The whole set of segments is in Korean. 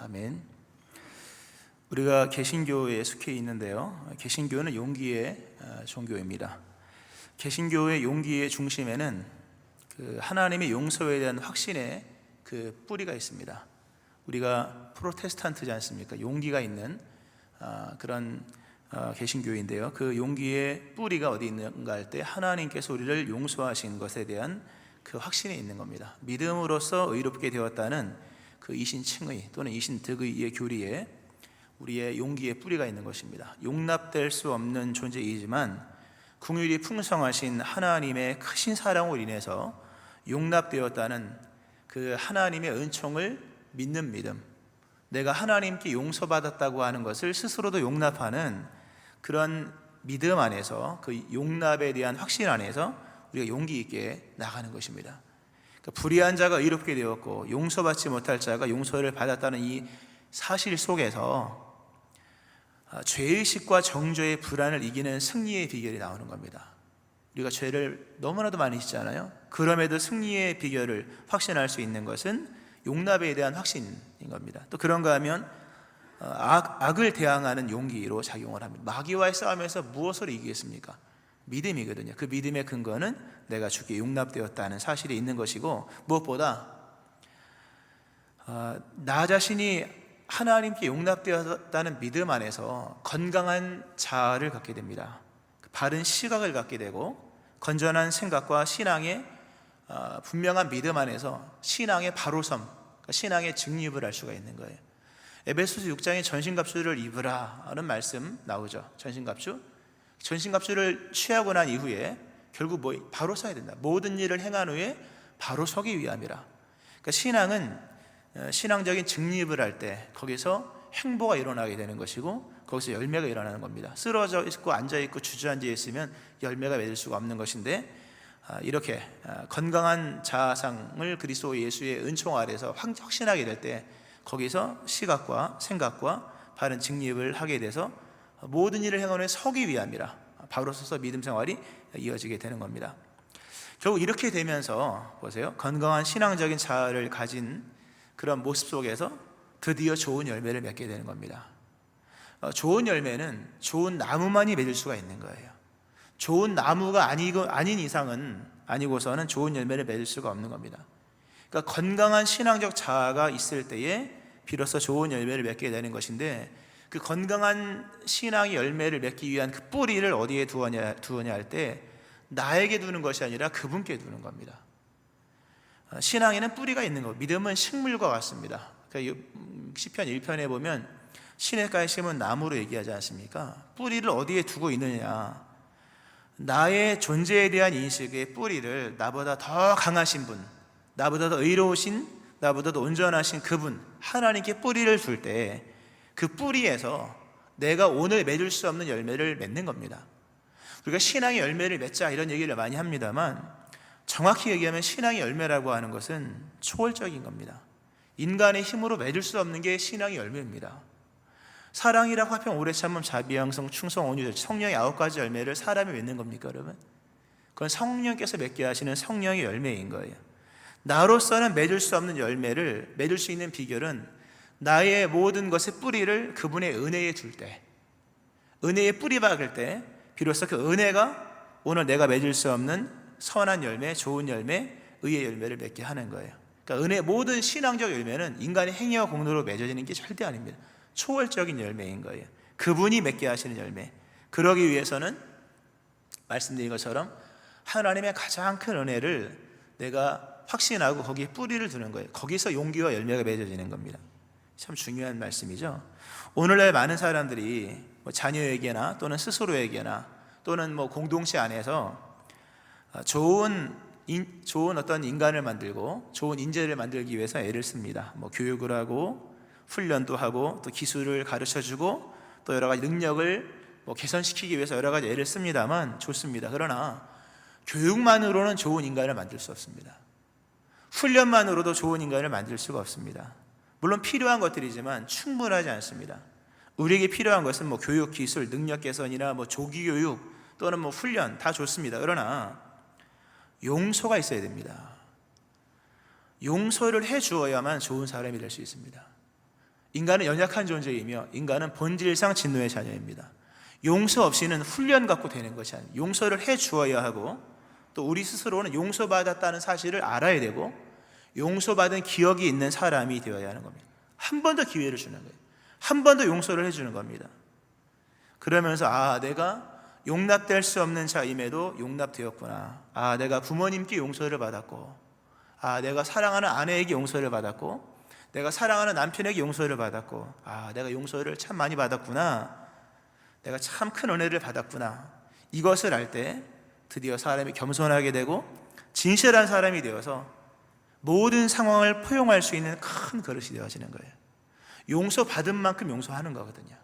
아멘. 우리가 개신교에 속해 있는데요, 개신교는 용기의 종교입니다. 개신교의 용기의 중심에는 하나님의 용서에 대한 확신의 뿌리가 있습니다. 우리가 프로테스탄트지 않습니까? 용기가 있는 그런 개신교인데요, 그 용기의 뿌리가 어디 있는가 할 때 하나님께서 우리를 용서하신 것에 대한 그 확신이 있는 겁니다. 믿음으로써 의롭게 되었다는 그 이신칭의 또는 이신득의의 교리에 우리의 용기의 뿌리가 있는 것입니다. 용납될 수 없는 존재이지만 긍휼이 풍성하신 하나님의 크신 사랑으로 인해서 용납되었다는 그 하나님의 은총을 믿는 믿음, 내가 하나님께 용서받았다고 하는 것을 스스로도 용납하는 그런 믿음 안에서, 그 용납에 대한 확신 안에서 우리가 용기 있게 나가는 것입니다. 불의한 자가 의롭게 되었고 용서받지 못할 자가 용서를 받았다는 이 사실 속에서 죄의식과 정죄의 불안을 이기는 승리의 비결이 나오는 겁니다. 우리가 죄를 너무나도 많이 짓잖아요. 그럼에도 승리의 비결을 확신할 수 있는 것은 용납에 대한 확신인 겁니다. 또 그런가 하면 악을 대항하는 용기로 작용을 합니다. 마귀와의 싸움에서 무엇으로 이기겠습니까? 믿음이거든요. 그 믿음의 근거는 내가 주께 용납되었다는 사실이 있는 것이고, 무엇보다 나 자신이 하나님께 용납되었다는 믿음 안에서 건강한 자아를 갖게 됩니다. 바른 시각을 갖게 되고 건전한 생각과 신앙의 분명한 믿음 안에서 신앙의 바로섬, 신앙의 증립을 할 수가 있는 거예요. 에베소서 6장에 전신갑주를 입으라 하는 말씀 나오죠. 전신갑주를 취하고 난 이후에 결국 바로 서야 된다. 모든 일을 행한 후에 바로 서기 위함이라. 그러니까 신앙은 신앙적인 증립을 할 때 거기서 행보가 일어나게 되는 것이고 거기서 열매가 일어나는 겁니다. 쓰러져 있고 앉아 있고 주저앉아 있으면 열매가 맺을 수가 없는 것인데, 이렇게 건강한 자아상을 그리스도 예수의 은총 아래서 확신하게 될 때 거기서 시각과 생각과 바른 증립을 하게 돼서 모든 일을 행한 후에 서기 위함이라, 바로 서서 믿음 생활이 이어지게 되는 겁니다. 결국 이렇게 되면서 보세요, 건강한 신앙적인 자아를 가진 그런 모습 속에서 드디어 좋은 열매를 맺게 되는 겁니다. 좋은 열매는 좋은 나무만이 맺을 수가 있는 거예요. 좋은 나무가 아닌 이상은, 아니고서는 좋은 열매를 맺을 수가 없는 겁니다. 그러니까 건강한 신앙적 자아가 있을 때에 비로소 좋은 열매를 맺게 되는 것인데, 그 건강한 신앙의 열매를 맺기 위한 그 뿌리를 어디에 두느냐 할 때 나에게 두는 것이 아니라 그분께 두는 겁니다. 신앙에는 뿌리가 있는 것, 믿음은 식물과 같습니다. 그러니까 시편 1편에 보면 시냇가에 심은 나무로 얘기하지 않습니까? 뿌리를 어디에 두고 있느냐, 나의 존재에 대한 인식의 뿌리를 나보다 더 강하신 분, 나보다 더 의로우신, 나보다 더 온전하신 그분 하나님께 뿌리를 둘 때 그 뿌리에서 내가 오늘 맺을 수 없는 열매를 맺는 겁니다. 우리가 신앙의 열매를 맺자 이런 얘기를 많이 합니다만, 정확히 얘기하면 신앙의 열매라고 하는 것은 초월적인 겁니다. 인간의 힘으로 맺을 수 없는 게 신앙의 열매입니다. 사랑이라 화평 오래 참음 자비 양성 충성 온유 성령의 9가지 열매를 사람이 맺는 겁니까 여러분? 그건 성령께서 맺게 하시는 성령의 열매인 거예요. 나로서는 맺을 수 없는 열매를 맺을 수 있는 비결은 나의 모든 것의 뿌리를 그분의 은혜에 둘 때, 은혜에 뿌리 박을 때 비로소 그 은혜가 오늘 내가 맺을 수 없는 선한 열매, 좋은 열매, 의의 열매를 맺게 하는 거예요. 그러니까 은혜, 모든 신앙적 열매는 인간의 행위와 공로로 맺어지는 게 절대 아닙니다. 초월적인 열매인 거예요. 그분이 맺게 하시는 열매. 그러기 위해서는 말씀드린 것처럼 하나님의 가장 큰 은혜를 내가 확신하고 거기에 뿌리를 두는 거예요. 거기서 용기와 열매가 맺어지는 겁니다. 참 중요한 말씀이죠. 오늘날 많은 사람들이 자녀에게나 또는 스스로에게나 또는 공동체 안에서 좋은 어떤 인간을 만들고 좋은 인재를 만들기 위해서 애를 씁니다. 교육을 하고 훈련도 하고 또 기술을 가르쳐주고 또 여러 가지 능력을 개선시키기 위해서 여러 가지 애를 씁니다만 좋습니다. 그러나 교육만으로는 좋은 인간을 만들 수 없습니다. 훈련만으로도 좋은 인간을 만들 수가 없습니다. 물론 필요한 것들이지만 충분하지 않습니다. 우리에게 필요한 것은 교육, 기술, 능력 개선이나 조기 교육 또는 훈련 다 좋습니다. 그러나 용서가 있어야 됩니다. 용서를 해 주어야만 좋은 사람이 될 수 있습니다. 인간은 연약한 존재이며 인간은 본질상 진노의 자녀입니다. 용서 없이는 훈련 갖고 되는 것이 아니에요. 용서를 해 주어야 하고 또 우리 스스로는 용서받았다는 사실을 알아야 되고 용서받은 기억이 있는 사람이 되어야 하는 겁니다. 한 번 더 기회를 주는 거예요. 한 번 더 용서를 해주는 겁니다. 그러면서 내가 용납될 수 없는 자임에도 용납되었구나. 내가 부모님께 용서를 받았고 내가 사랑하는 아내에게 용서를 받았고 내가 사랑하는 남편에게 용서를 받았고 내가 용서를 참 많이 받았구나. 내가 참 큰 은혜를 받았구나. 이것을 알 때 드디어 사람이 겸손하게 되고 진실한 사람이 되어서 모든 상황을 포용할 수 있는 큰 그릇이 되어지는 거예요. 용서받은 만큼 용서하는 거거든요.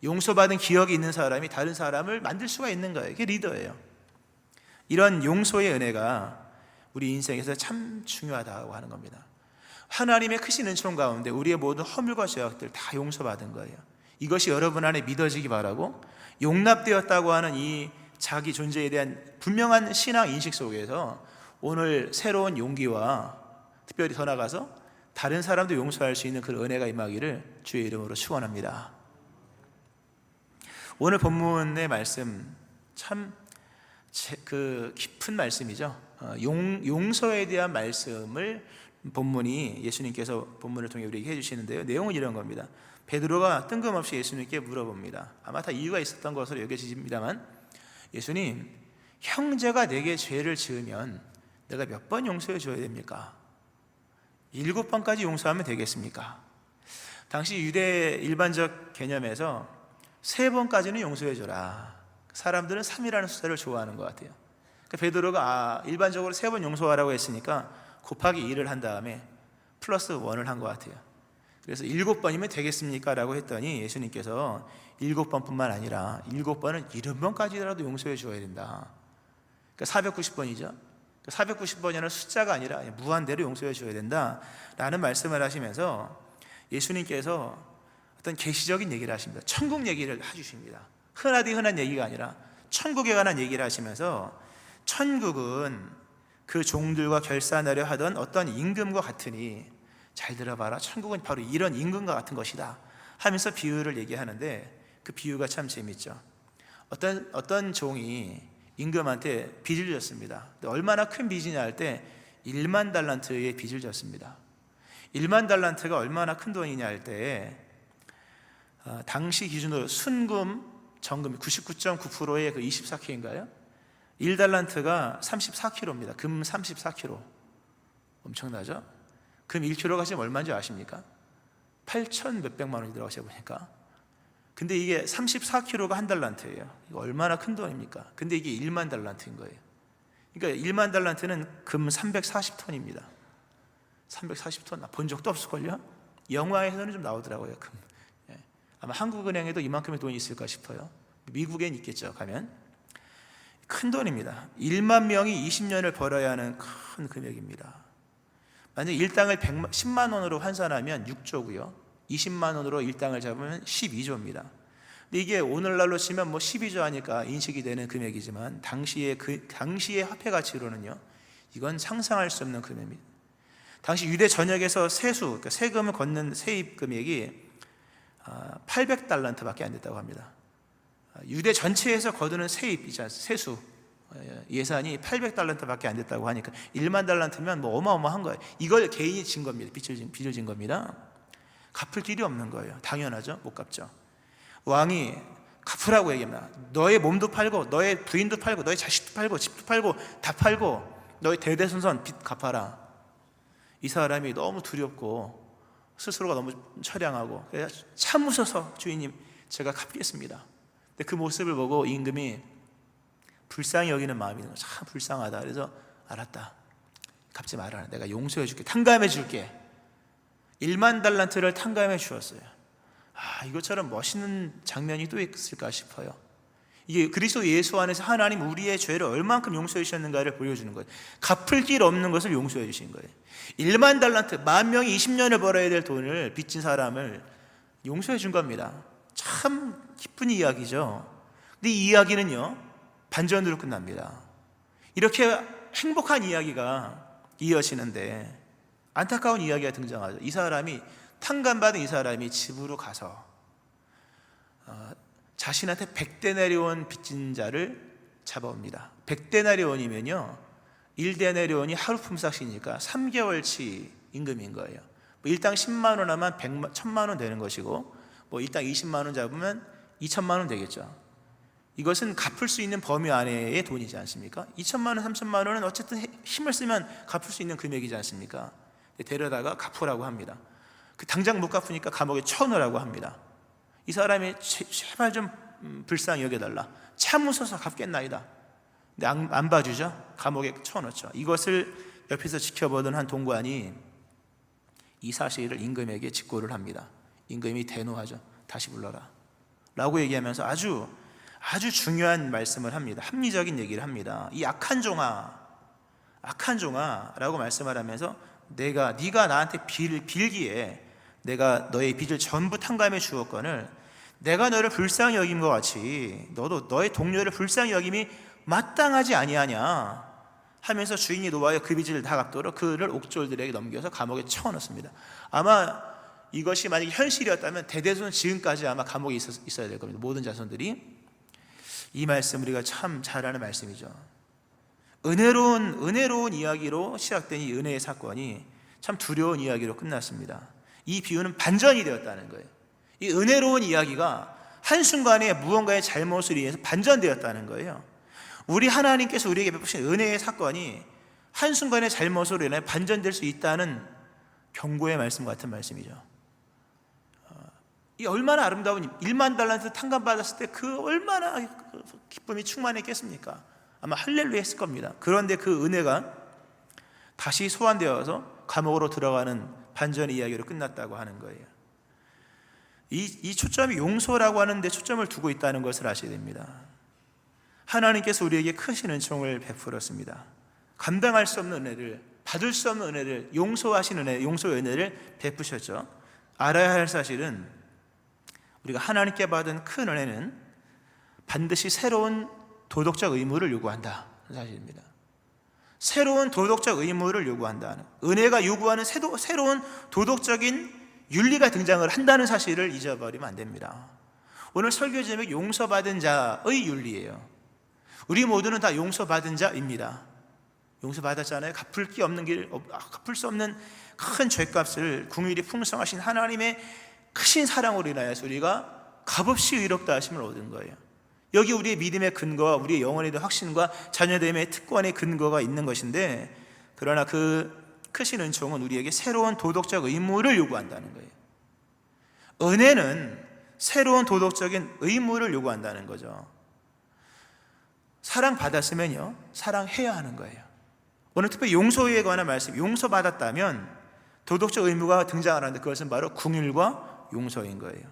용서받은 기억이 있는 사람이 다른 사람을 만들 수가 있는 거예요. 이게 리더예요. 이런 용서의 은혜가 우리 인생에서 참 중요하다고 하는 겁니다. 하나님의 크신 은총 가운데 우리의 모든 허물과 죄악들 다 용서받은 거예요. 이것이 여러분 안에 믿어지기 바라고 용납되었다고 하는 이 자기 존재에 대한 분명한 신앙 인식 속에서 오늘 새로운 용기와 특별히 더 나아가서 다른 사람도 용서할 수 있는 그 은혜가 임하기를 주의 이름으로 축원합니다. 오늘 본문의 말씀 참 깊은 말씀이죠. 용서에 대한 말씀을 본문이 예수님께서 본문을 통해 우리에게 해주시는데요. 내용은 이런 겁니다. 베드로가 뜬금없이 예수님께 물어봅니다. 아마 다 이유가 있었던 것으로 여겨집니다만 예수님, 형제가 내게 죄를 지으면 내가 몇 번 용서해 줘야 됩니까? 7번까지 용서하면 되겠습니까? 당시 유대 일반적 개념에서 3번까지는 용서해 줘라. 사람들은 3이라는 숫자를 좋아하는 것 같아요. 그러니까 베드로가 일반적으로 3번 용서하라고 했으니까 곱하기 2를 한 다음에 플러스 1을 한 것 같아요. 그래서 7번이면 되겠습니까? 라고 했더니 예수님께서 7번뿐만 아니라 7번은 70번까지라도 용서해 줘야 된다. 그러니까 490번이죠. 490번이라는 숫자가 아니라 무한대로 용서해 줘야 된다 라는 말씀을 하시면서 예수님께서 어떤 계시적인 얘기를 하십니다. 천국 얘기를 해주십니다. 흔한 얘기가 아니라 천국에 관한 얘기를 하시면서 천국은 그 종들과 결산하려 하던 어떤 임금과 같으니 잘 들어봐라. 천국은 바로 이런 임금과 같은 것이다 하면서 비유를 얘기하는데 그 비유가 참 재밌죠. 어떤 종이 임금한테 빚을 졌습니다. 얼마나 큰 빚이냐 할 때 1만 달란트의 빚을 졌습니다. 1만 달란트가 얼마나 큰 돈이냐 할 때 당시 기준으로 순금 정금 99.9%의 그 24K인가요? 1달란트가 34kg입니다. 금 34kg. 엄청나죠? 금 1kg가 지금 얼마인지 아십니까? 8천 몇백만 원이 들어가셔 보니까. 근데 이게 34kg가 한 달란트예요. 이거 얼마나 큰 돈입니까? 근데 이게 1만 달란트인 거예요. 그러니까 1만 달란트는 금 340톤입니다. 340톤 본 적도 없을걸요? 영화에서는 좀 나오더라고요. 금. 아마 한국은행에도 이만큼의 돈이 있을까 싶어요. 미국엔 있겠죠. 가면 큰 돈입니다. 1만 명이 20년을 벌어야 하는 큰 금액입니다. 만약 일당을 10만 원으로 환산하면 6조고요 20만 원으로 일당을 잡으면 12조입니다. 근데 이게 오늘날로 치면 12조 하니까 인식이 되는 금액이지만 당시의 화폐 가치로는요 이건 상상할 수 없는 금액입니다. 당시 유대 전역에서 그러니까 세금을 걷는 세입 금액이 800달란트밖에 안 됐다고 합니다. 유대 전체에서 거두는 세입이자 세수 예산이 800달란트밖에 안 됐다고 하니까 1만 달란트면 어마어마한 거예요. 이걸 개인이 진 겁니다. 빚을 진 겁니다. 갚을 길이 없는 거예요. 당연하죠. 못 갚죠. 왕이 갚으라고 얘기합니다. 너의 몸도 팔고 너의 부인도 팔고 너의 자식도 팔고 집도 팔고 다 팔고 너의 대대손손 빚 갚아라. 이 사람이 너무 두렵고 스스로가 너무 처량하고 참으셔서 주인님 제가 갚겠습니다. 근데 그 모습을 보고 임금이 불쌍히 여기는 마음이 있는 거예요. 참 불쌍하다. 그래서 알았다. 갚지 말아라. 내가 용서해 줄게. 탕감해 줄게. 1만 달란트를 탕감해 주었어요. 이것처럼 멋있는 장면이 또 있을까 싶어요. 이게 그리스도 예수 안에서 하나님 우리의 죄를 얼만큼 용서해 주셨는가를 보여주는 거예요. 갚을 길 없는 것을 용서해 주신 거예요. 1만 달란트, 10,000명이 20년을 벌어야 될 돈을 빚진 사람을 용서해 준 겁니다. 참 기쁜 이야기죠. 근데 이 이야기는요 반전으로 끝납니다. 이렇게 행복한 이야기가 이어지는데 안타까운 이야기가 등장하죠. 이 사람이 탕감받은 이 사람이 집으로 가서 자신한테 100데나리온 빚진 자를 잡아옵니다. 100데나리온이면요 1데나리온이 하루 품삯이니까 3개월치 임금인 거예요. 뭐 일당 10만 원 하면 1000만 원 되는 것이고, 뭐 일당 20만 원 잡으면 2천만 원 되겠죠. 이것은 갚을 수 있는 범위 안에의 돈이지 않습니까? 2천만 원, 3천만 원은 어쨌든 힘을 쓰면 갚을 수 있는 금액이지 않습니까? 데려다가 갚으라고 합니다. 당장 못 갚으니까 감옥에 쳐넣으라고 합니다. 이 사람이 제발 좀 불쌍히 여겨달라, 참으소서 갚겠나이다. 근데 안 봐주죠. 감옥에 쳐넣죠. 이것을 옆에서 지켜보던 한 동관이 이 사실을 임금에게 직고를 합니다. 임금이 대노하죠. 다시 불러라 라고 얘기하면서 아주 중요한 말씀을 합니다. 합리적인 얘기를 합니다. 이 악한 종아 라고 말씀을 하면서 네가 나한테 빌기에 내가 너의 빚을 전부 탕감해 주었거늘 내가 너를 불쌍히 여김과 같이 너도 너의 동료를 불쌍히 여김이 마땅하지 아니하냐 하면서 주인이 노하여 그 빚을 다 갚도록 그를 옥졸들에게 넘겨서 감옥에 쳐넣습니다. 아마 이것이 만약에 현실이었다면 대대손 지금까지 아마 감옥에 있어야 될 겁니다. 모든 자손들이. 이 말씀 우리가 참 잘 아는 말씀이죠. 은혜로운 이야기로 시작된 이 은혜의 사건이 참 두려운 이야기로 끝났습니다. 이 비유는 반전이 되었다는 거예요. 이 은혜로운 이야기가 한순간에 무언가의 잘못을 인해서 반전되었다는 거예요. 우리 하나님께서 우리에게 베푸신 은혜의 사건이 한순간의 잘못으로 인해 반전될 수 있다는 경고의 말씀 같은 말씀이죠. 이 얼마나 아름다운 1만 달란트 탕감받았을 때 그 얼마나 기쁨이 충만했겠습니까? 아마 할렐루야 했을 겁니다. 그런데 그 은혜가 다시 소환되어서 감옥으로 들어가는 반전의 이야기로 끝났다고 하는 거예요. 이 초점이 용서라고 하는데 초점을 두고 있다는 것을 아셔야 됩니다. 하나님께서 우리에게 크신 은총을 베풀었습니다. 감당할 수 없는 은혜를, 받을 수 없는 은혜를, 용서하신 은혜, 용서의 은혜를 베푸셨죠. 알아야 할 사실은 우리가 하나님께 받은 큰 은혜는 반드시 새로운 도덕적 의무를 요구한다는 사실입니다. 새로운 도덕적 의무를 요구한다는, 은혜가 요구하는 새로운 도덕적인 윤리가 등장을 한다는 사실을 잊어버리면 안 됩니다. 오늘 설교 제목이 용서받은 자의 윤리예요. 우리 모두는 다 용서받은 자입니다. 용서받았잖아요. 갚을 수 없는 큰 죄값을 궁일이 풍성하신 하나님의 크신 사랑으로 인하여서 우리가 값없이 의롭다 하심을 얻은 거예요. 여기 우리의 믿음의 근거와 우리의 영혼에 대한 확신과 자녀됨의 특권의 근거가 있는 것인데, 그러나 그 크신 은총은 우리에게 새로운 도덕적 의무를 요구한다는 거예요. 은혜는 새로운 도덕적인 의무를 요구한다는 거죠. 사랑받았으면요, 사랑해야 하는 거예요. 오늘 특별히 용서에 관한 말씀, 용서받았다면 도덕적 의무가 등장을 하는데 그것은 바로 긍휼과 용서인 거예요.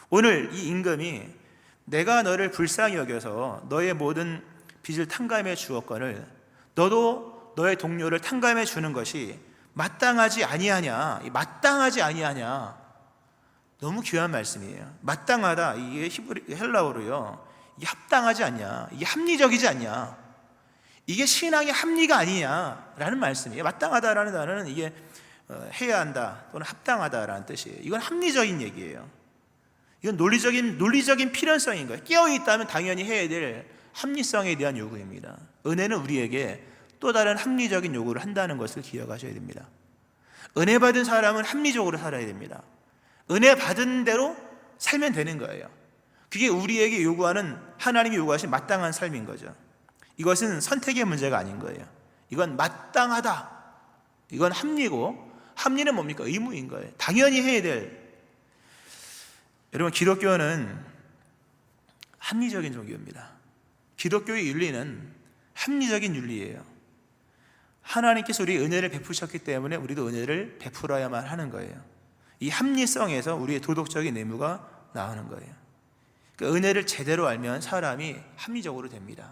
오늘 이 임금이 내가 너를 불쌍히 여겨서 너의 모든 빚을 탕감해 주었거늘 너도 너의 동료를 탕감해 주는 것이 마땅하지 아니하냐. 마땅하지 아니하냐. 너무 귀한 말씀이에요. 마땅하다, 이게 헬라어로요, 이게 합당하지 않냐, 이게 합리적이지 않냐, 이게 신앙의 합리가 아니냐라는 말씀이에요. 마땅하다라는 단어는 이게 해야 한다 또는 합당하다라는 뜻이에요. 이건 합리적인 얘기예요. 이건 논리적인 필연성인 거예요. 깨어있다면 당연히 해야 될 합리성에 대한 요구입니다. 은혜는 우리에게 또 다른 합리적인 요구를 한다는 것을 기억하셔야 됩니다. 은혜 받은 사람은 합리적으로 살아야 됩니다. 은혜 받은 대로 살면 되는 거예요. 그게 우리에게 요구하는, 하나님이 요구하신 마땅한 삶인 거죠. 이것은 선택의 문제가 아닌 거예요. 이건 마땅하다, 이건 합리고, 합리는 뭡니까? 의무인 거예요. 당연히 해야 될. 여러분, 기독교는 합리적인 종교입니다. 기독교의 윤리는 합리적인 윤리예요. 하나님께서 우리 은혜를 베푸셨기 때문에 우리도 은혜를 베풀어야만 하는 거예요. 이 합리성에서 우리의 도덕적인 의무가 나오는 거예요. 그 은혜를 제대로 알면 사람이 합리적으로 됩니다.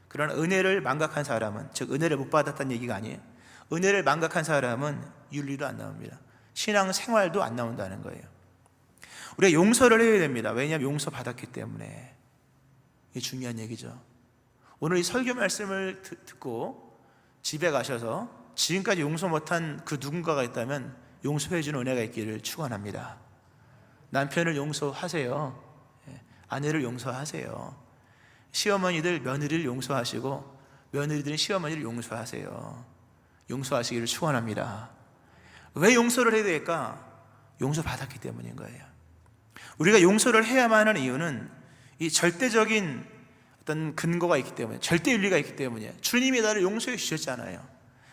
그러나 은혜를 망각한 사람은, 즉 은혜를 못 받았다는 얘기가 아니에요. 은혜를 망각한 사람은 윤리도 안 나옵니다. 신앙 생활도 안 나온다는 거예요. 우리가 용서를 해야 됩니다. 왜냐하면 용서 받았기 때문에. 이게 중요한 얘기죠. 오늘 이 설교 말씀을 듣고 집에 가셔서 지금까지 용서 못한 그 누군가가 있다면 용서해 주는 은혜가 있기를 축원합니다. 남편을 용서하세요. 아내를 용서하세요. 시어머니들 며느리를 용서하시고 며느리들은 시어머니를 용서하세요. 용서하시기를 축원합니다. 왜 용서를 해야 될까? 용서받았기 때문인 거예요. 우리가 용서를 해야만 하는 이유는 이 절대적인 어떤 근거가 있기 때문에, 절대 윤리가 있기 때문에. 주님이 나를 용서해 주셨잖아요.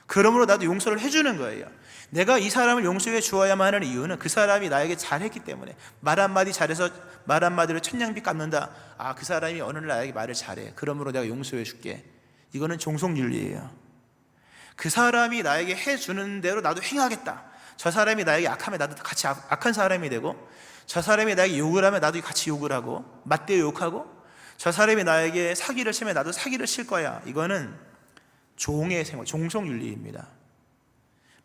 그러므로 나도 용서를 해주는 거예요. 내가 이 사람을 용서해 주어야만 하는 이유는 그 사람이 나에게 잘했기 때문에. 말 한마디 잘해서 말 한마디로 천냥비 갚는다. 아, 그 사람이 어느 날 나에게 말을 잘해. 그러므로 내가 용서해 줄게. 이거는 종속윤리예요. 그 사람이 나에게 해주는 대로 나도 행하겠다. 저 사람이 나에게 악하면 나도 같이 악한 사람이 되고, 저 사람이 나에게 욕을 하면 나도 같이 욕을 하고, 맞대어 욕하고, 저 사람이 나에게 사기를 치면 나도 사기를 칠 거야. 이거는 종의 생활, 종속윤리입니다.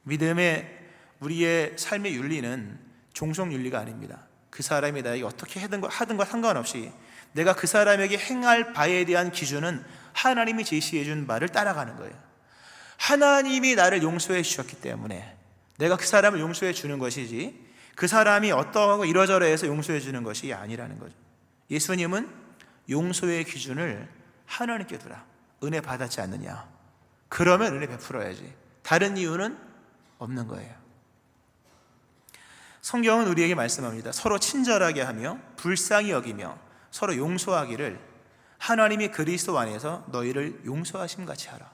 믿음의 우리의 삶의 윤리는 종속윤리가 아닙니다. 그 사람이 나에게 어떻게 하든가 상관없이 내가 그 사람에게 행할 바에 대한 기준은 하나님이 제시해 준 바를 따라가는 거예요. 하나님이 나를 용서해 주셨기 때문에 내가 그 사람을 용서해 주는 것이지, 그 사람이 어떠하고 이러저러해서 용서해 주는 것이 아니라는 거죠. 예수님은 용서의 기준을 하나님께 두라. 은혜 받았지 않느냐? 그러면 은혜 베풀어야지. 다른 이유는 없는 거예요. 성경은 우리에게 말씀합니다. 서로 친절하게 하며 불쌍히 여기며 서로 용서하기를 하나님이 그리스도 안에서 너희를 용서하심 같이 하라.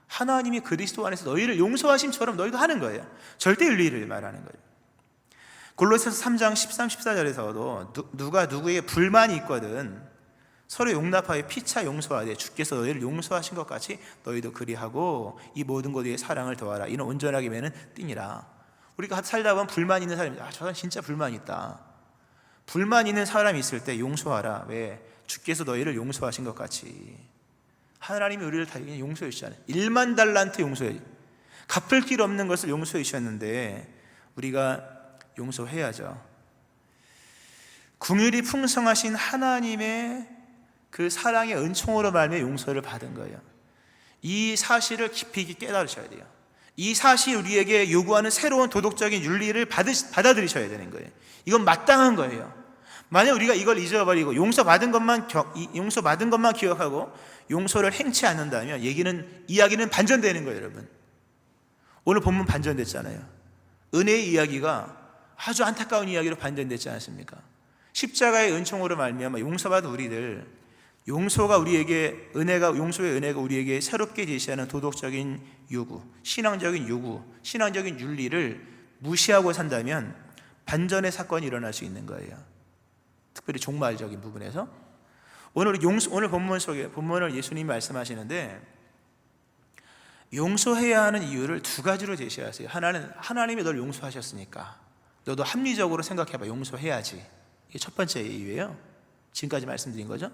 하나님이 그리스도 안에서 너희를 용서하심처럼 너희도 하는 거예요. 절대 윤리를 말하는 거예요. 골로새서 3장 13, 14절에서도 누가 누구에게 불만이 있거든 서로 용납하여 피차 용서하되 주께서 너희를 용서하신 것 같이 너희도 그리하고 이 모든 것 위에 사랑을 더하라. 이는 온전하게 매는 띠니라. 우리가 살다 보면 불만 있는 사람이, 저 사람 진짜 불만 있다. 불만 있는 사람이 있을 때 용서하라. 왜? 주께서 너희를 용서하신 것 같이. 하나님이 우리를 다 용서해 주시잖아요. 1만 달란트 용서해, 갚을 길 없는 것을 용서해 주셨는데 우리가 용서해야죠. 긍휼이 풍성하신 하나님의 그 사랑의 은총으로 말미암아 용서를 받은 거예요. 이 사실을 깊이 깨달으셔야 돼요. 이 사실이 우리에게 요구하는 새로운 도덕적인 윤리를 받아들이셔야 되는 거예요. 이건 마땅한 거예요. 만약 우리가 이걸 잊어버리고 용서받은 것만 기억하고 용서를 행치 않는다면 이야기는 반전되는 거예요, 여러분. 오늘 본문 반전됐잖아요. 은혜의 이야기가 아주 안타까운 이야기로 반전됐지 않습니까? 십자가의 은총으로 말미암아 용서받은 우리들, 용서의 은혜가 우리에게 새롭게 제시하는 도덕적인 요구, 신앙적인 윤리를 무시하고 산다면 반전의 사건이 일어날 수 있는 거예요. 특별히 종말적인 부분에서. 오늘 본문을 예수님이 말씀하시는데 용서해야 하는 이유를 두 가지로 제시하세요. 하나는 하나님이 널 용서하셨으니까 너도 합리적으로 생각해봐. 용서해야지. 이게 첫 번째 이유예요. 지금까지 말씀드린 거죠.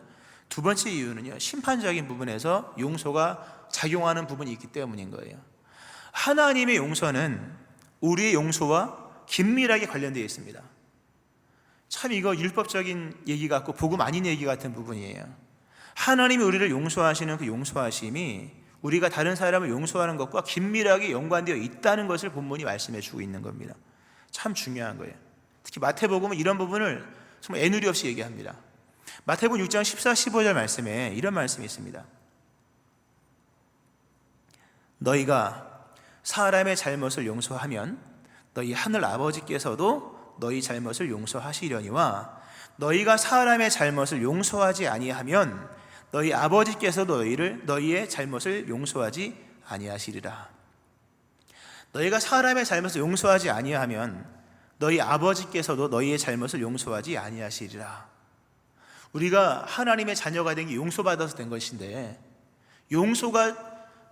두 번째 이유는요, 심판적인 부분에서 용서가 작용하는 부분이 있기 때문인 거예요. 하나님의 용서는 우리의 용서와 긴밀하게 관련되어 있습니다. 참 이거 율법적인 얘기 같고 복음 아닌 얘기 같은 부분이에요. 하나님이 우리를 용서하시는 그 용서하심이 우리가 다른 사람을 용서하는 것과 긴밀하게 연관되어 있다는 것을 본문이 말씀해 주고 있는 겁니다. 참 중요한 거예요. 특히 마태복음은 이런 부분을 정말 애누리 없이 얘기합니다. 마태복음 6장 14, 15절 말씀에 이런 말씀이 있습니다. 너희가 사람의 잘못을 용서하면 너희 하늘 아버지께서도 너희 잘못을 용서하시려니와 너희가 사람의 잘못을 용서하지 아니하면 너희 아버지께서도 너희의 잘못을 용서하지 아니하시리라. 너희가 사람의 잘못을 용서하지 아니하면 너희 아버지께서도 너희의 잘못을 용서하지 아니하시리라. 우리가 하나님의 자녀가 된 게 용서받아서 된 것인데 용서가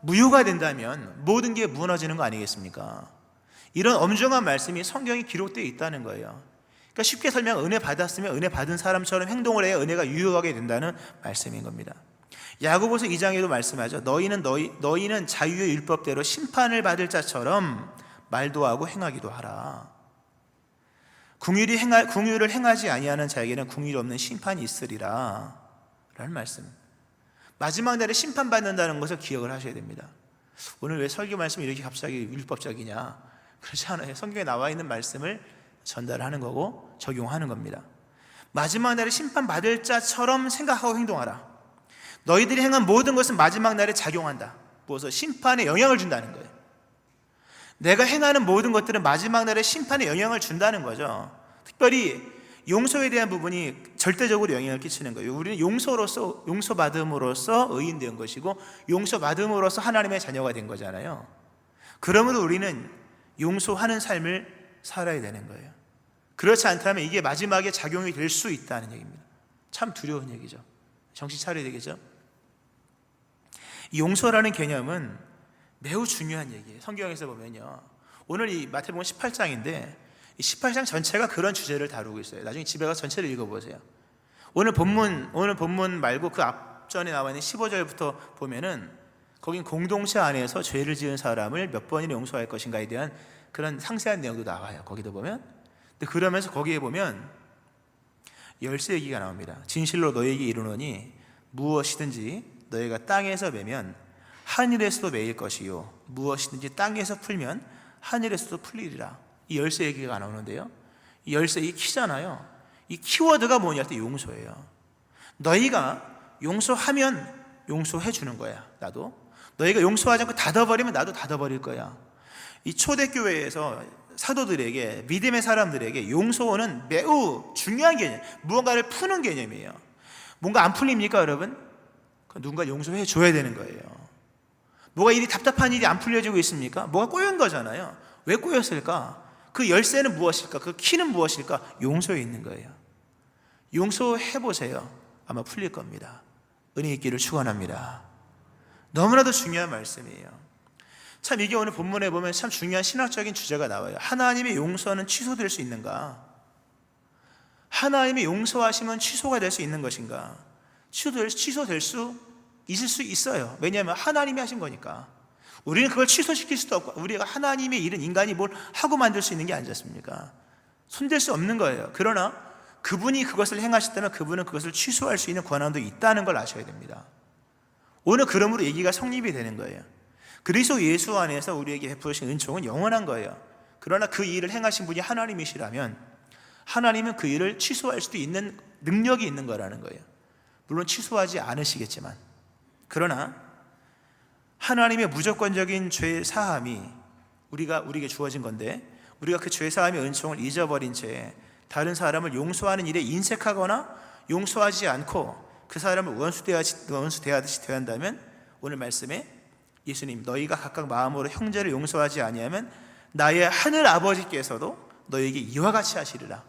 무효가 된다면 모든 게 무너지는 거 아니겠습니까? 이런 엄중한 말씀이 성경에 기록되어 있다는 거예요. 그러니까 쉽게 설명, 은혜 받았으면 은혜 받은 사람처럼 행동을 해야 은혜가 유효하게 된다는 말씀인 겁니다. 야고보서 2장에도 말씀하죠. 너희는 자유의 율법대로 심판을 받을 자처럼 말도 하고 행하기도 하라. 긍휼을 행하지 아니하는 자에게는 긍휼이 없는 심판이 있으리라 라는 말씀. 마지막 날에 심판받는다는 것을 기억을 하셔야 됩니다. 오늘 왜 설교 말씀이 이렇게 갑자기 율법적이냐? 그렇지 않아요. 성경에 나와 있는 말씀을 전달하는 거고 적용하는 겁니다. 마지막 날에 심판받을 자처럼 생각하고 행동하라. 너희들이 행한 모든 것은 마지막 날에 작용한다. 무엇을? 심판에 영향을 준다는 거예요. 내가 행하는 모든 것들은 마지막 날에 심판에 영향을 준다는 거죠. 특별히 용서에 대한 부분이 절대적으로 영향을 끼치는 거예요. 우리는 용서받음으로써 의인 된 것이고 용서받음으로써 하나님의 자녀가 된 거잖아요. 그러므로 우리는 용서하는 삶을 살아야 되는 거예요. 그렇지 않다면 이게 마지막에 작용이 될 수 있다는 얘기입니다. 참 두려운 얘기죠. 정신 차려야 되겠죠. 용서라는 개념은 매우 중요한 얘기예요. 성경에서 보면요, 오늘 이 마태복음 18장인데 이 18장 전체가 그런 주제를 다루고 있어요. 나중에 집에 가서 전체를 읽어보세요. 오늘 본문 말고 그 앞전에 나와 있는 15절부터 보면은 거긴 공동체 안에서 죄를 지은 사람을 몇 번이나 용서할 것인가에 대한 그런 상세한 내용도 나와요. 거기도 보면. 근데 그러면서 거기에 보면 열쇠 얘기가 나옵니다. 진실로 너에게 이르노니 무엇이든지 너희가 땅에서 매면 하늘에서도 매일 것이요 무엇이든지 땅에서 풀면 하늘에서도 풀리리라. 이 열쇠 얘기가 나오는데요, 이 열쇠, 이 키잖아요. 이 키워드가 뭐냐 할 때 용서예요. 너희가 용서하면 용서해 주는 거야. 나도 너희가 용서하지 않고 닫아버리면 나도 닫아버릴 거야. 이 초대교회에서 사도들에게, 믿음의 사람들에게 용서는 매우 중요한 개념, 무언가를 푸는 개념이에요. 뭔가 안 풀립니까 여러분? 누군가 용서해 줘야 되는 거예요. 뭐가 일이 답답한 일이 안 풀려지고 있습니까? 뭐가 꼬인 거잖아요. 왜 꼬였을까? 그 열쇠는 무엇일까? 그 키는 무엇일까? 용서에 있는 거예요. 용서해보세요. 아마 풀릴 겁니다. 은혜 있기를 축원합니다. 너무나도 중요한 말씀이에요. 참 이게 오늘 본문에 보면 참 중요한 신학적인 주제가 나와요. 하나님의 용서는 취소될 수 있는가? 하나님의 용서하심은 취소가 될 수 있는 것인가? 취소될 수 있을 수 있어요. 왜냐하면 하나님이 하신 거니까. 우리는 그걸 취소시킬 수도 없고, 우리가 하나님의 일은 인간이 뭘 하고 만들 수 있는 게 아니지 않습니까? 손댈 수 없는 거예요. 그러나 그분이 그것을 행하셨다면 그분은 그것을 취소할 수 있는 권한도 있다는 걸 아셔야 됩니다. 오늘 그러므로 얘기가 성립이 되는 거예요. 그리스도 예수 안에서 우리에게 베푸신 은총은 영원한 거예요. 그러나 그 일을 행하신 분이 하나님이시라면 하나님은 그 일을 취소할 수도 있는 능력이 있는 거라는 거예요. 물론 취소하지 않으시겠지만, 그러나 하나님의 무조건적인 죄 사함이 우리에게 주어진 건데, 우리가 그 죄 사함의 은총을 잊어버린 채 다른 사람을 용서하는 일에 인색하거나 용서하지 않고 그 사람을 원수 대하듯이 대한다면, 오늘 말씀에 예수님, 너희가 각각 마음으로 형제를 용서하지 아니하면 나의 하늘 아버지께서도 너희에게 이와 같이 하시리라.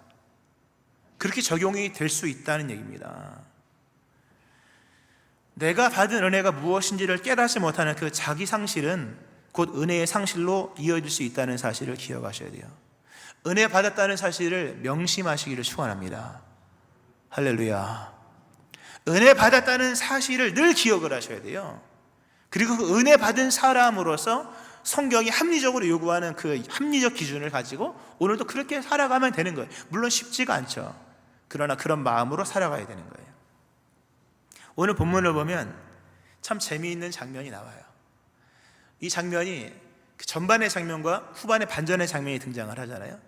그렇게 적용이 될 수 있다는 얘기입니다. 내가 받은 은혜가 무엇인지를 깨닫지 못하는 그 자기 상실은 곧 은혜의 상실로 이어질 수 있다는 사실을 기억하셔야 돼요. 은혜 받았다는 사실을 명심하시기를 축원합니다. 할렐루야. 은혜 받았다는 사실을 늘 기억을 하셔야 돼요. 그리고 그 은혜 받은 사람으로서 성경이 합리적으로 요구하는 그 합리적 기준을 가지고 오늘도 그렇게 살아가면 되는 거예요. 물론 쉽지가 않죠. 그러나 그런 마음으로 살아가야 되는 거예요. 오늘 본문을 보면 참 재미있는 장면이 나와요. 이 장면이 전반의 장면과 후반의 반전의 장면이 등장을 하잖아요.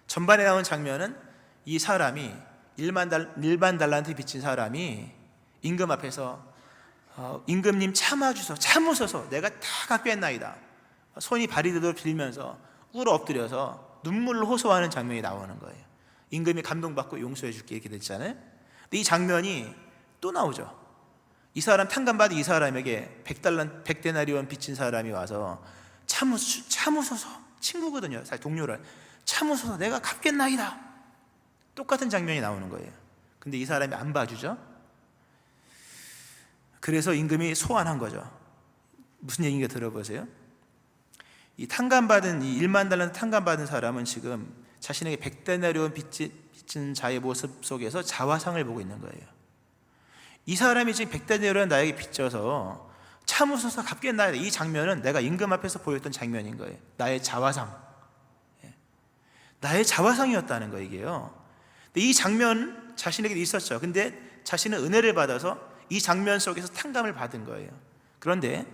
전반에 나온 장면은 이 사람이 일반 달란트 빚진 사람이 임금 앞에서 임금님 참으소서 내가 다 갚겠나이다. 손이 발이 되도록 빌면서 꿇어 엎드려서 눈물로 호소하는 장면이 나오는 거예요. 임금이 감동받고 용서해 줄게 이렇게 됐잖아요. 근데 이 장면이 또 나오죠. 이 사람 탕감받은 이 사람에게 100데나리온 빚진 사람이 와서 참으소서, 친구거든요. 사실 동료를 참으소서 내가 갚겠나이다. 똑같은 장면이 나오는 거예요. 근데 이 사람이 안 봐주죠. 그래서 임금이 소환한 거죠. 무슨 얘기인가 들어보세요. 이 1만 달란트 탕감받은 사람은 지금 자신에게 100데나리온 빚진 자의 모습 속에서 자화상을 보고 있는 거예요. 이 사람이 지금 100데나리온 나에게 빚져서 참으소서 갚겠나이다. 이 장면은 내가 임금 앞에서 보였던 장면인 거예요. 나의 자화상, 나의 자화상이었다는 거예요, 이게요. 근데 이 장면 자신에게 있었죠. 근데 자신은 은혜를 받아서 이 장면 속에서 탕감을 받은 거예요. 그런데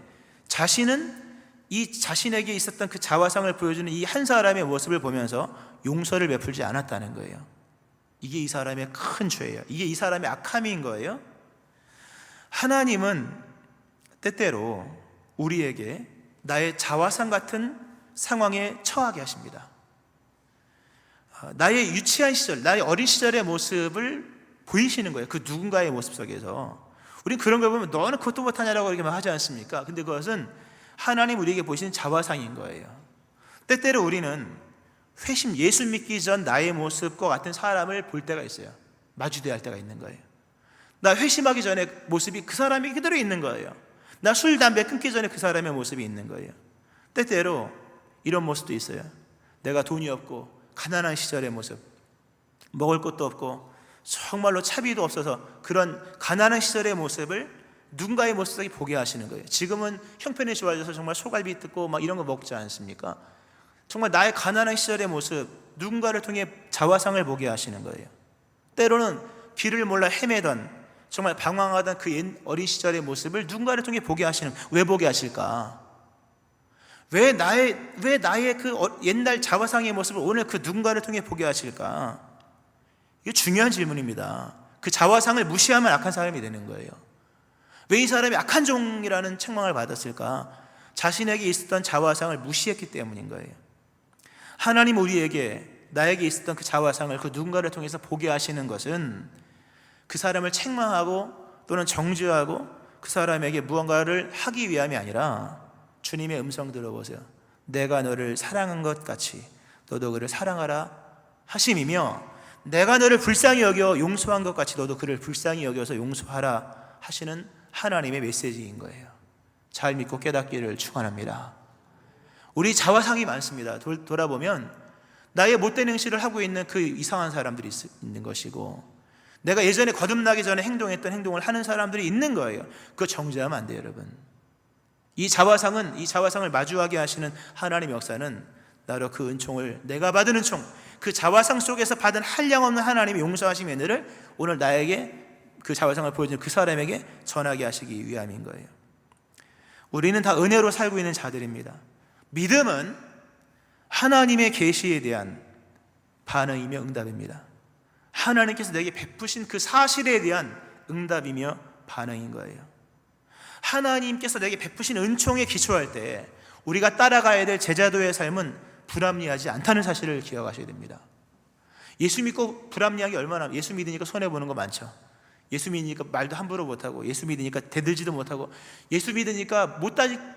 자신은 이 자신에게 있었던 그 자화상을 보여주는 이 한 사람의 모습을 보면서 용서를 베풀지 않았다는 거예요. 이게 이 사람의 큰 죄예요. 이게 이 사람의 악함인 거예요. 하나님은 때때로 우리에게 나의 자화상 같은 상황에 처하게 하십니다. 나의 유치한 시절, 나의 어린 시절의 모습을 보이시는 거예요. 그 누군가의 모습 속에서. 우린 그런 걸 보면 너는 그것도 못하냐라고 이렇게 하지 않습니까? 근데 그것은 하나님 우리에게 보시는 자화상인 거예요. 때때로 우리는 회심, 예수 믿기 전 나의 모습과 같은 사람을 볼 때가 있어요. 마주대할 때가 있는 거예요. 나 회심하기 전에 모습이 그 사람이 그대로 있는 거예요. 나 술, 담배 끊기 전에 그 사람의 모습이 있는 거예요. 때때로 이런 모습도 있어요. 내가 돈이 없고 가난한 시절의 모습, 먹을 것도 없고 정말로 차비도 없어서 그런 가난한 시절의 모습을 누군가의 모습을 보게 하시는 거예요. 지금은 형편이 좋아져서 정말 소갈비 뜯고 막 이런 거 먹지 않습니까? 정말 나의 가난한 시절의 모습, 누군가를 통해 자화상을 보게 하시는 거예요. 때로는 길을 몰라 헤매던, 정말 방황하던 그 어린 시절의 모습을 누군가를 통해 보게 하시는, 왜 보게 하실까? 왜 나의 그 옛날 자화상의 모습을 오늘 그 누군가를 통해 보게 하실까? 이게 중요한 질문입니다. 그 자화상을 무시하면 악한 사람이 되는 거예요. 왜 이 사람이 악한 종이라는 책망을 받았을까? 자신에게 있었던 자화상을 무시했기 때문인 거예요. 하나님 우리에게, 나에게 있었던 그 자화상을 그 누군가를 통해서 보게 하시는 것은 그 사람을 책망하고 또는 정죄하고 그 사람에게 무언가를 하기 위함이 아니라 주님의 음성 들어보세요. 내가 너를 사랑한 것 같이 너도 그를 사랑하라 하심이며, 내가 너를 불쌍히 여겨 용서한 것 같이 너도 그를 불쌍히 여겨서 용서하라 하시는 하나님의 메시지인 거예요. 잘 믿고 깨닫기를 축원합니다. 우리 자화상이 많습니다. 돌아보면 나의 못된 행실을 하고 있는 그 이상한 사람들이 있는 것이고, 내가 예전에 거듭나기 전에 행동했던 행동을 하는 사람들이 있는 거예요. 그거 정죄하면 안 돼요, 여러분. 이 자화상을 마주하게 하시는 하나님의 역사는 나로 그 은총을, 내가 받은 은총, 그 자화상 속에서 받은 한량없는 하나님의 용서하심의 은혜를 오늘 나에게, 그 자화상을 보여주는 그 사람에게 전하게 하시기 위함인 거예요. 우리는 다 은혜로 살고 있는 자들입니다. 믿음은 하나님의 계시에 대한 반응이며 응답입니다. 하나님께서 내게 베푸신 그 사실에 대한 응답이며 반응인 거예요. 하나님께서 내게 베푸신 은총에 기초할 때 우리가 따라가야 될 제자도의 삶은 불합리하지 않다는 사실을 기억하셔야 됩니다. 예수 믿고 불합리한 게 얼마나, 예수 믿으니까 손해보는 거 많죠. 예수 믿으니까 말도 함부로 못하고, 예수 믿으니까 대들지도 못하고, 예수 믿으니까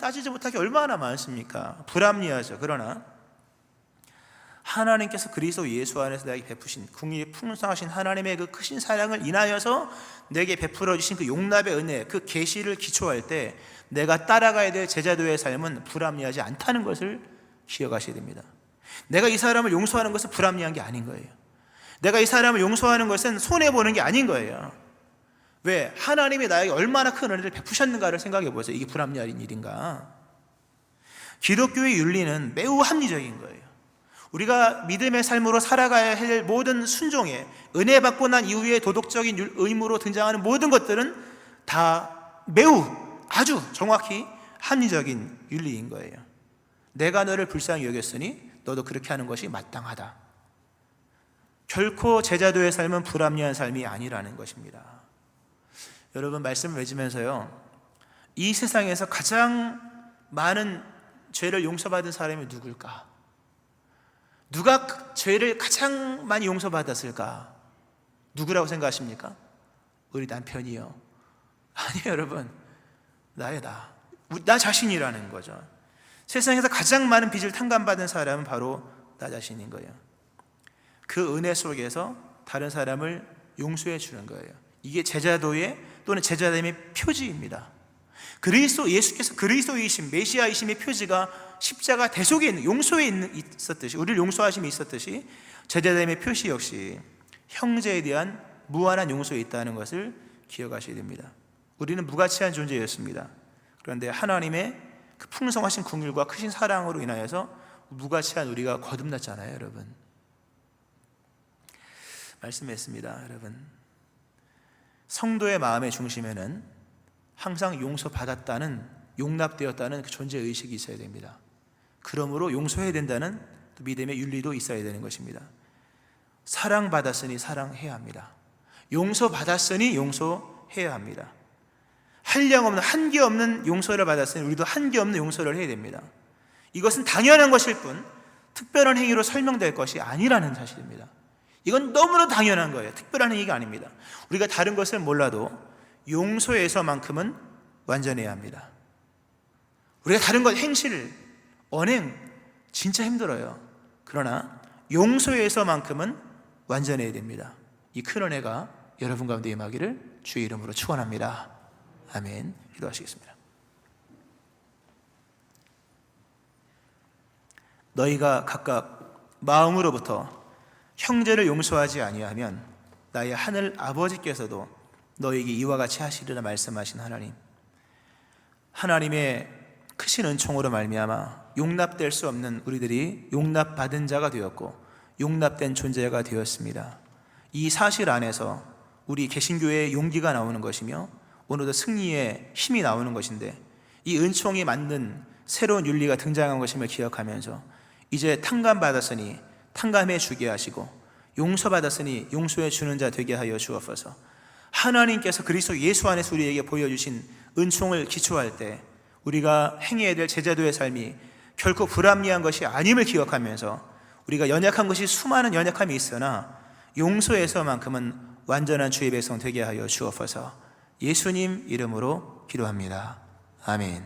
따지지 못하기 얼마나 많습니까? 불합리하죠. 그러나 하나님께서 그리스도 예수 안에서 내게 베푸신 궁일이 풍성하신 하나님의 그 크신 사랑을 인하여서 내게 베풀어 주신 그 용납의 은혜, 그 계시를 기초할 때 내가 따라가야 될 제자도의 삶은 불합리하지 않다는 것을 기억하셔야 됩니다. 내가 이 사람을 용서하는 것은 불합리한 게 아닌 거예요. 내가 이 사람을 용서하는 것은 손해보는 게 아닌 거예요. 왜? 하나님이 나에게 얼마나 큰 은혜를 베푸셨는가를 생각해 보세요. 이게 불합리한 일인가? 기독교의 윤리는 매우 합리적인 거예요. 우리가 믿음의 삶으로 살아가야 할 모든 순종에, 은혜 받고 난 이후에 도덕적인 의무로 등장하는 모든 것들은 다 매우 아주 정확히 합리적인 윤리인 거예요. 내가 너를 불쌍히 여겼으니 너도 그렇게 하는 것이 마땅하다. 결코 제자도의 삶은 불합리한 삶이 아니라는 것입니다. 여러분, 말씀을 맺으면서요, 이 세상에서 가장 많은 죄를 용서받은 사람이 누굴까? 누가 죄를 가장 많이 용서받았을까? 누구라고 생각하십니까? 우리 남편이요. 아니에요, 여러분. 나 자신이라는 거죠. 세상에서 가장 많은 빚을 탕감받은 사람은 바로 나 자신인 거예요. 그 은혜 속에서 다른 사람을 용서해 주는 거예요. 이게 제자도의 또는 제자됨의 표지입니다. 예수께서 그리스도이심, 메시아이심의 표지가 십자가 대속에 있는, 용서에 있었듯이, 우리를 용서하심이 있었듯이 제자됨의 표시 역시 형제에 대한 무한한 용서에 있다는 것을 기억하셔야 됩니다. 우리는 무가치한 존재였습니다. 그런데 하나님의 그 풍성하신 긍휼과 크신 사랑으로 인하여서 무가치한 우리가 거듭났잖아요, 여러분. 말씀했습니다, 여러분. 성도의 마음의 중심에는 항상 용서받았다는 용납되었다는 그 존재 의식이 있어야 됩니다. 그러므로 용서해야 된다는 믿음의 윤리도 있어야 되는 것입니다. 사랑받았으니 사랑해야 합니다. 용서받았으니 용서해야 합니다. 한량없는, 한계 없는 용서를 받았으니 우리도 한계 없는 용서를 해야 됩니다. 이것은 당연한 것일 뿐 특별한 행위로 설명될 것이 아니라는 사실입니다. 이건 너무나 당연한 거예요. 특별한 행위가 아닙니다. 우리가 다른 것을 몰라도 용서에서만큼은 완전해야 합니다. 우리가 다른 것, 행실, 언행 진짜 힘들어요. 그러나 용서에서만큼은 완전해야 됩니다. 이 큰 은혜가 여러분 가운데 임하기를 주의 이름으로 축원합니다. 아멘. 기도하시겠습니다. 너희가 각각 마음으로부터 형제를 용서하지 아니하면 나의 하늘 아버지께서도 너희에게 이와 같이 하시리라 말씀하신 하나님, 하나님의 크신 은총으로 말미암아 용납될 수 없는 우리들이 용납받은 자가 되었고 용납된 존재가 되었습니다. 이 사실 안에서 우리 개신교회의 용기가 나오는 것이며 오늘도 승리의 힘이 나오는 것인데, 이 은총이 만든 새로운 윤리가 등장한 것임을 기억하면서 이제 탕감받았으니 탕감해 주게 하시고 용서받았으니 용서해 주는 자 되게 하여 주옵소서. 하나님께서 그리스도 예수 안에서 우리에게 보여주신 은총을 기초할 때 우리가 행해야 될 제자도의 삶이 결코 불합리한 것이 아님을 기억하면서 우리가 연약한 것이 수많은 연약함이 있으나 용서에서만큼은 완전한 주의 백성 되게 하여 주옵소서. 예수님 이름으로 기도합니다. 아멘.